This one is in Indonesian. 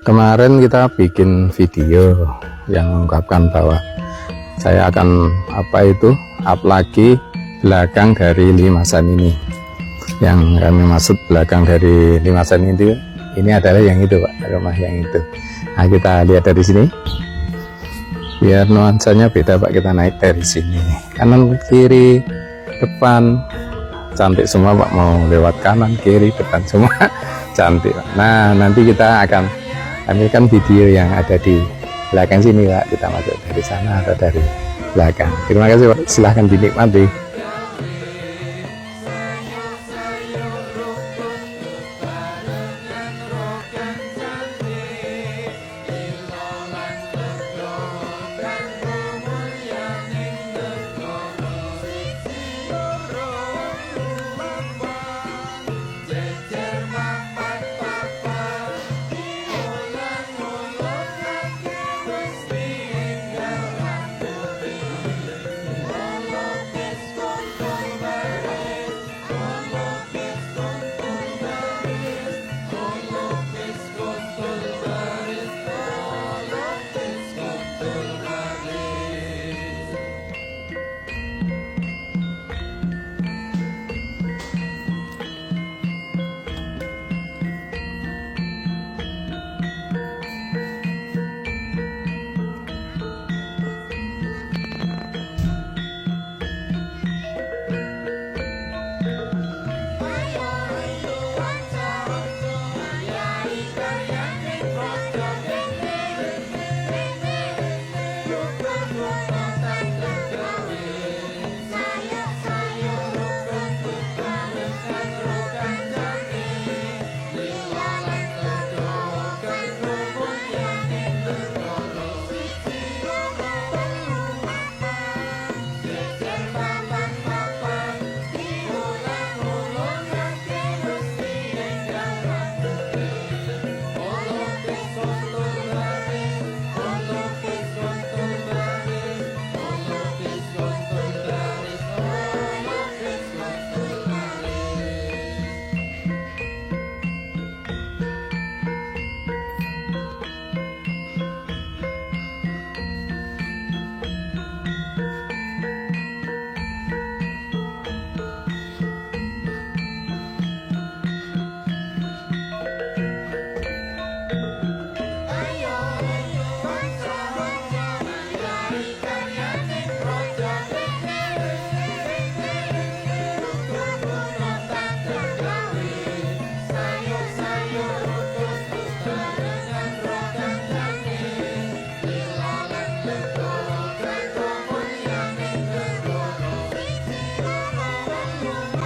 Kemarin kita bikin video yang mengungkapkan bahwa saya akan up lagi belakang dari limasan ini. Yang kami maksud belakang dari limasan ini adalah yang itu Pak, rumah yang itu. Nah, kita lihat dari sini biar nuansanya beda Pak. Kita naik dari sini, kanan kiri depan cantik semua Pak. Mau lewat kanan kiri depan semua cantik Pak. Nah, nanti kita akan ambilkan video yang ada di belakang sini Pak. Kita masuk dari sana atau dari belakang. Terima kasih Pak, silahkan dinikmati.